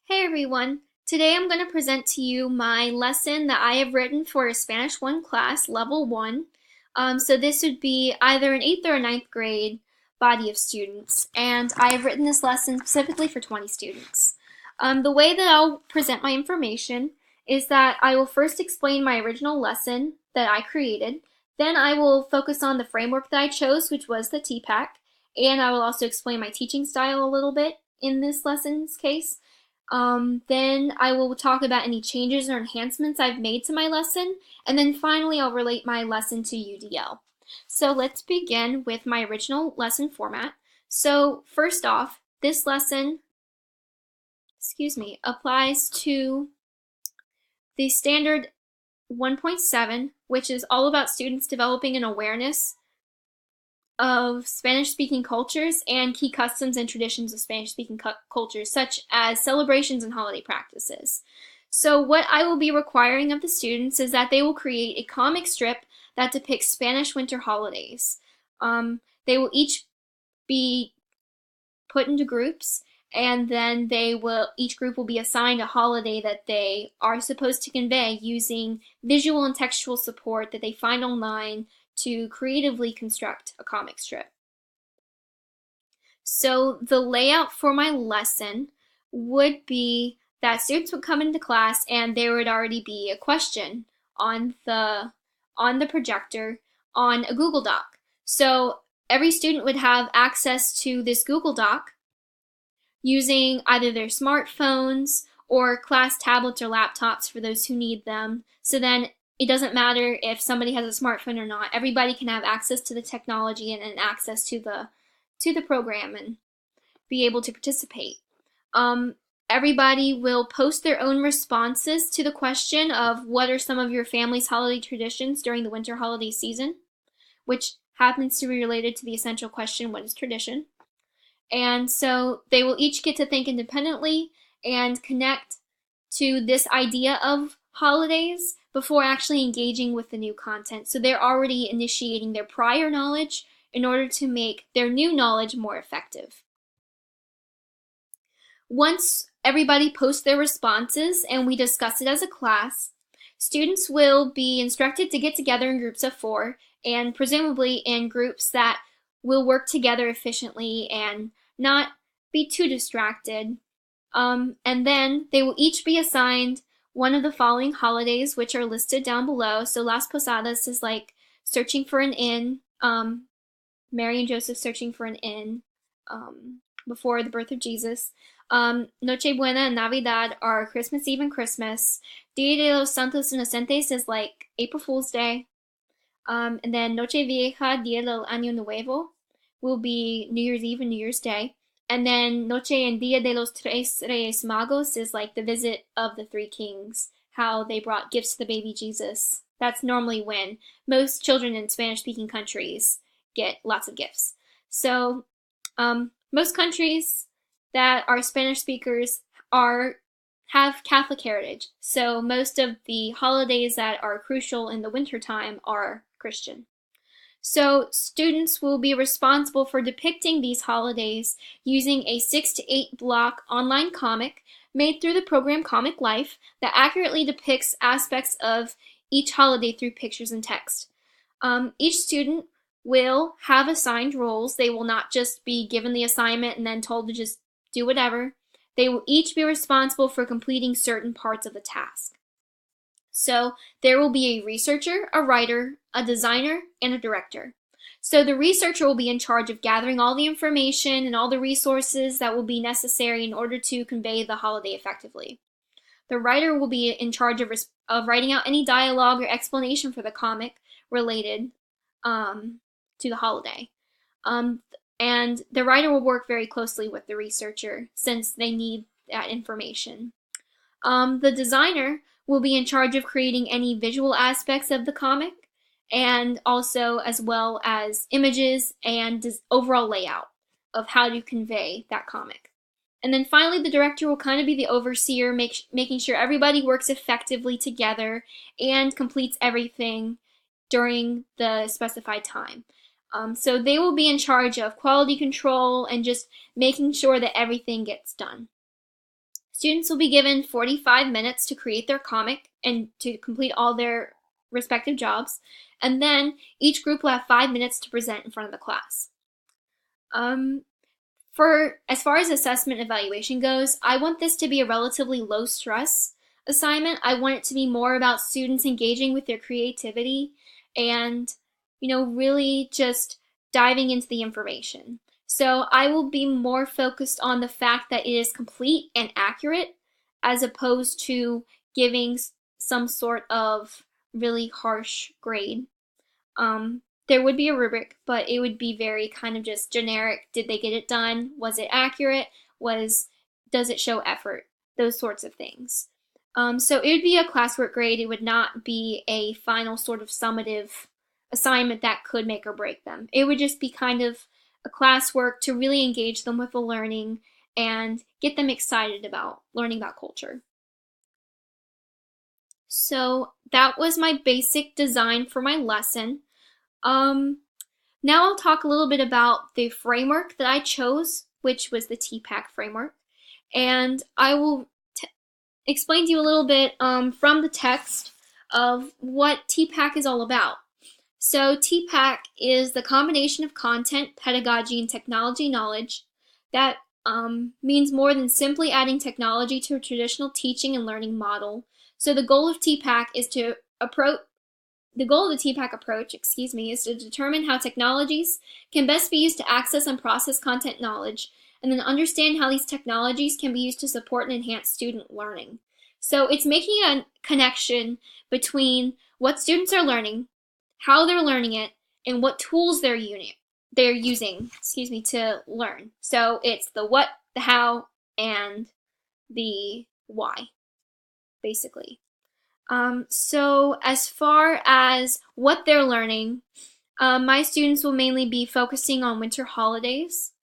Hey everyone! Today I'm going to present to you my lesson that I have written for a Spanish 1 class, Level 1. So this would be either an 8th or a ninth grade body of students, and I have written this lesson specifically for 20 students. The way that I'll present my information is that I will first explain my original lesson that I created, then I will focus on the framework that I chose, which was the TPAC, and I will also explain my teaching style a little bit in this lesson's case. Then I will talk about any changes or enhancements I've made to my lesson, and then finally I'll relate my lesson to UDL. So let's begin with my original lesson format. So first off, this lesson, applies to the standard 1.7, which is all about students developing an awareness of Spanish-speaking cultures and key customs and traditions of Spanish-speaking cultures, such as celebrations and holiday practices. So what I will be requiring of the students is that they will create a comic strip that depicts Spanish winter holidays. They will each be put into groups, and then each group will be assigned a holiday that they are supposed to convey using visual and textual support that they find online to creatively construct a comic strip. So the layout for my lesson would be that students would come into class and there would already be a question on the projector on a Google Doc. So every student would have access to this Google Doc using either their smartphones or class tablets or laptops for those who need them. So then it doesn't matter if somebody has a smartphone or not. Everybody can have access to the technology and access to the program and be able to participate. Everybody will post their own responses to the question of what are some of your family's holiday traditions during the winter holiday season, which happens to be related to the essential question, what is tradition? And so they will each get to think independently and connect to this idea of holidays before actually engaging with the new content. So they're already initiating their prior knowledge in order to make their new knowledge more effective. Once everybody posts their responses and we discuss it as a class, students will be instructed to get together in groups of 4, and presumably in groups that will work together efficiently and not be too distracted. And then they will each be assigned one of the following holidays, which are listed down below. So Las Posadas is like searching for an inn, Mary and Joseph searching for an inn before the birth of Jesus. Nochebuena and Navidad are Christmas Eve and Christmas. Dia de los Santos Inocentes is like April Fool's Day. And then Nochevieja, Dia del Año Nuevo will be New Year's Eve and New Year's Day. And then Noche en Dia de los Tres Reyes Magos is like the visit of the three kings, how they brought gifts to the baby Jesus. That's normally when most children in Spanish-speaking countries get lots of gifts. So most countries that are Spanish speakers have Catholic heritage. So most of the holidays that are crucial in the wintertime are Christian. So students will be responsible for depicting these holidays using a 6 to 8 block online comic made through the program Comic Life that accurately depicts aspects of each holiday through pictures and text. Each student will have assigned roles. They will not just be given the assignment and then told to just do whatever. They will each be responsible for completing certain parts of the task. So there will be a researcher, a writer, a designer, and a director. So the researcher will be in charge of gathering all the information and all the resources that will be necessary in order to convey the holiday effectively. The writer will be in charge of writing out any dialogue or explanation for the comic related to the holiday. And the writer will work very closely with the researcher since they need that information. The designer will be in charge of creating any visual aspects of the comic, and also as well as images and overall layout of how to convey that comic. And then finally, the director will kind of be the overseer, making sure everybody works effectively together and completes everything during the specified time. So they will be in charge of quality control and just making sure that everything gets done. Students will be given 45 minutes to create their comic and to complete all their respective jobs, and then each group will have 5 minutes to present in front of the class. For as far as assessment evaluation goes, I want this to be a relatively low stress assignment. I want it to be more about students engaging with their creativity and, really just diving into the information. So I will be more focused on the fact that it is complete and accurate as opposed to giving some sort of really harsh grade. There would be a rubric, but it would be very kind of just generic. Did they get it done? Was it accurate? Does it show effort? Those sorts of things. So it would be a classwork grade. It would not be a final sort of summative assignment that could make or break them. It would just be kind of a classwork to really engage them with the learning and get them excited about learning about culture. So that was my basic design for my lesson. Now I'll talk a little bit about the framework that I chose, which was the TPACK framework, and I will explain to you a little bit from the text of what TPACK is all about. So TPACK is the combination of content, pedagogy, and technology knowledge that means more than simply adding technology to a traditional teaching and learning model. So the goal of TPACK is to The goal of the TPACK approach, is to determine how technologies can best be used to access and process content knowledge, and then understand how these technologies can be used to support and enhance student learning. So it's making a connection between what students are learning, how they're learning it, and what tools they're using to learn. So it's the what, the how, and the why, basically. So as far as what they're learning, my students will mainly be focusing on winter holidays,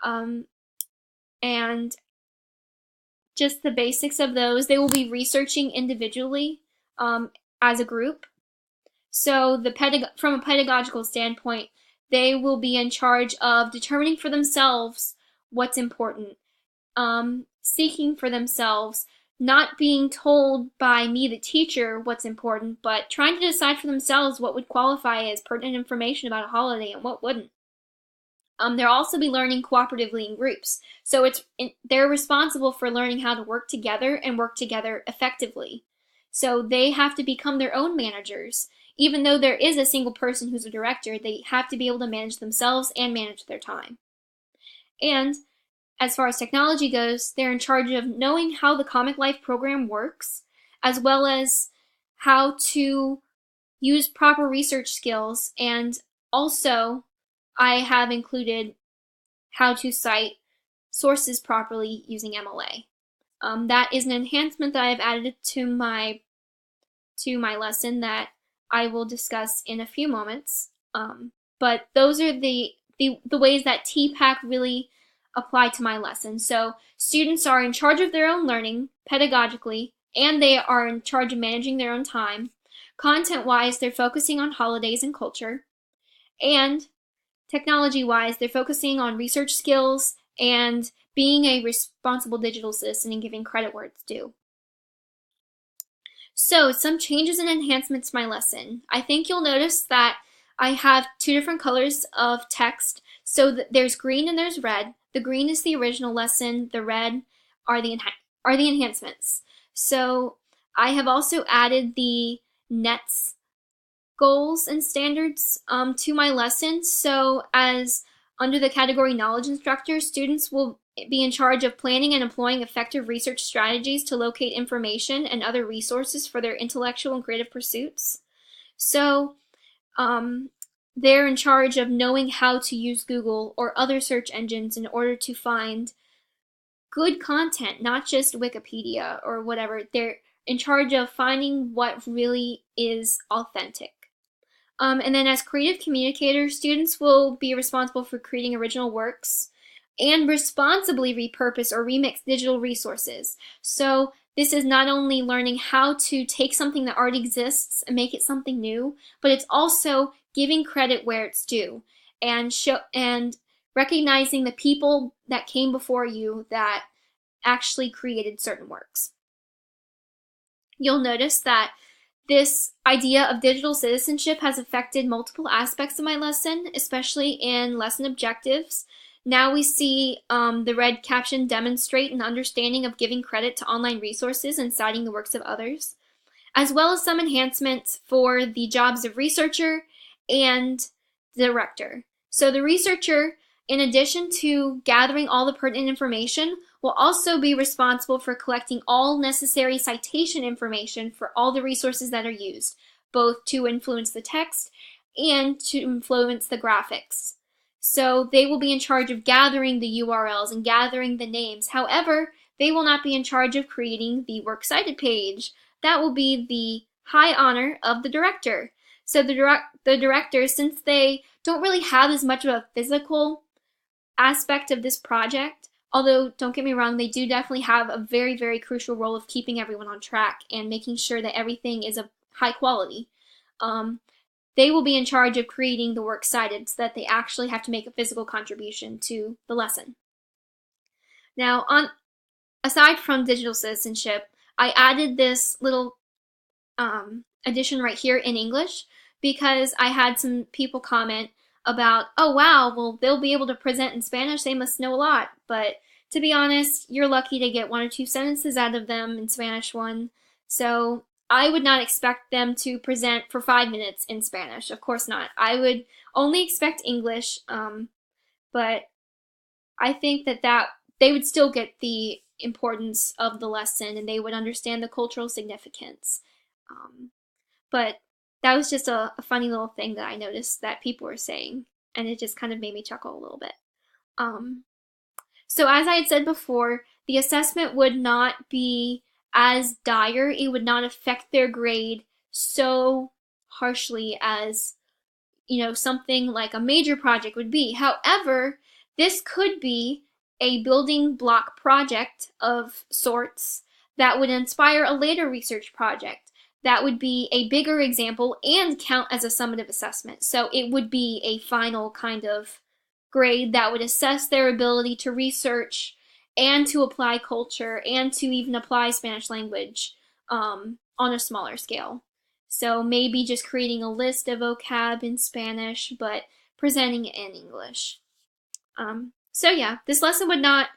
and just the basics of those. They will be researching individually, as a group. So from a pedagogical standpoint, they will be in charge of determining for themselves what's important, seeking for themselves, not being told by me, the teacher, what's important, but trying to decide for themselves what would qualify as pertinent information about a holiday and what wouldn't. They'll also be learning cooperatively in groups. So they're responsible for learning how to work together and work together effectively. So they have to become their own managers. Even though there is a single person who's a director, they have to be able to manage themselves and manage their time. And as far as technology goes, they're in charge of knowing how the Comic Life program works, as well as how to use proper research skills, and also I have included how to cite sources properly using MLA. That is an enhancement that I have added to my lesson that I will discuss in a few moments. But those are the ways that TPACK really apply to my lesson. So students are in charge of their own learning pedagogically, and they are in charge of managing their own time. Content-wise, they're focusing on holidays and culture, and technology-wise, they're focusing on research skills and being a responsible digital citizen and giving credit where it's due. So some changes and enhancements to my lesson. I think you'll notice that I have two different colors of text. So there's green and there's red. The green is the original lesson. The red are the enhancements. So I have also added the NETS goals and standards to my lesson. So as under the category knowledge instructor, students will be in charge of planning and employing effective research strategies to locate information and other resources for their intellectual and creative pursuits. So they're in charge of knowing how to use Google or other search engines in order to find good content, not just Wikipedia or whatever. They're in charge of finding what really is authentic. And then as creative communicators, students will be responsible for creating original works and responsibly repurpose or remix digital resources. So this is not only learning how to take something that already exists and make it something new, but it's also giving credit where it's due and recognizing the people that came before you that actually created certain works. You'll notice that this idea of digital citizenship has affected multiple aspects of my lesson, especially in lesson objectives. Now we see the red caption demonstrate an understanding of giving credit to online resources and citing the works of others, as well as some enhancements for the jobs of researcher and director. So the researcher, in addition to gathering all the pertinent information, will also be responsible for collecting all necessary citation information for all the resources that are used, both to influence the text and to influence the graphics. So they will be in charge of gathering the URLs and gathering the names. However, they will not be in charge of creating the works cited page. That will be the high honor of the director. So the director, since they don't really have as much of a physical aspect of this project, although don't get me wrong, they do definitely have a very, very crucial role of keeping everyone on track and making sure that everything is of high quality. They will be in charge of creating the works cited so that they actually have to make a physical contribution to the lesson. Now, aside from digital citizenship, I added this little addition right here in English because I had some people comment about, oh wow, well they'll be able to present in Spanish, they must know a lot. But to be honest, you're lucky to get 1 or 2 sentences out of them in Spanish 1. So I would not expect them to present for 5 minutes in Spanish. Of course not. I would only expect English, but I think that they would still get the importance of the lesson and they would understand the cultural significance. But that was just a funny little thing that I noticed that people were saying, and it just kind of made me chuckle a little bit. So as I had said before, the assessment would not be as dire. It would not affect their grade so harshly as, something like a major project would be. However, this could be a building block project of sorts that would inspire a later research project. That would be a bigger example and count as a summative assessment. So it would be a final kind of grade that would assess their ability to research and to apply culture and to even apply Spanish language on a smaller scale. So maybe just creating a list of vocab in Spanish, but presenting it in English. So yeah, this lesson would not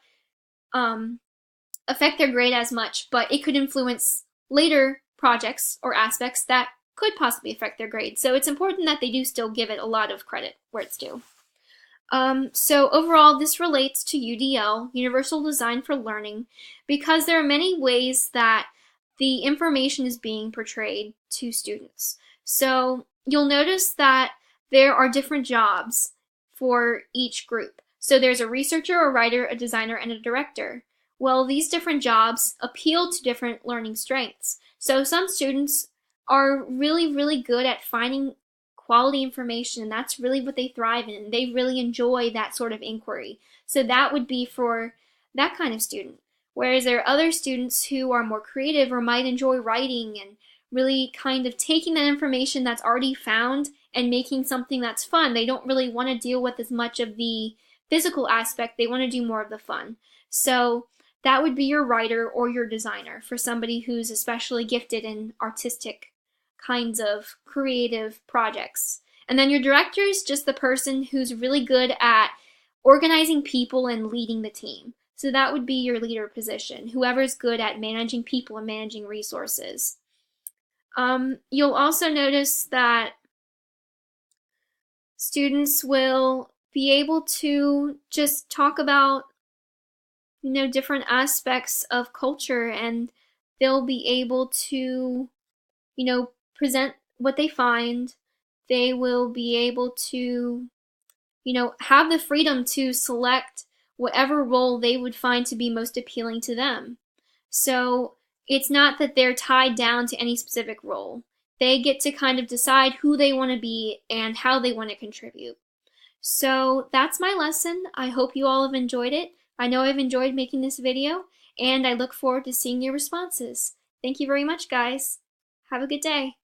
affect their grade as much, but it could influence later projects or aspects that could possibly affect their grade. So it's important that they do still give it a lot of credit where it's due. So overall, this relates to UDL, Universal Design for Learning, because there are many ways that the information is being portrayed to students. So you'll notice that there are different jobs for each group. So there's a researcher, a writer, a designer, and a director. Well, these different jobs appeal to different learning strengths. So some students are really, really good at finding quality information, and that's really what they thrive in. They really enjoy that sort of inquiry. So that would be for that kind of student. Whereas there are other students who are more creative or might enjoy writing and really kind of taking that information that's already found and making something that's fun. They don't really want to deal with as much of the physical aspect. They want to do more of the fun. So that would be your writer or your designer for somebody who's especially gifted in artistic kinds of creative projects. And then your director is just the person who's really good at organizing people and leading the team. So that would be your leader position, whoever's good at managing people and managing resources. You'll also notice that students will be able to just talk about different aspects of culture, and they'll be able to present what they find. They will be able to have the freedom to select whatever role they would find to be most appealing to them. So it's not that they're tied down to any specific role. They get to kind of decide who they want to be and how they want to contribute. So that's my lesson. I hope you all have enjoyed it. I know I've enjoyed making this video, and I look forward to seeing your responses. Thank you very much, guys. Have a good day.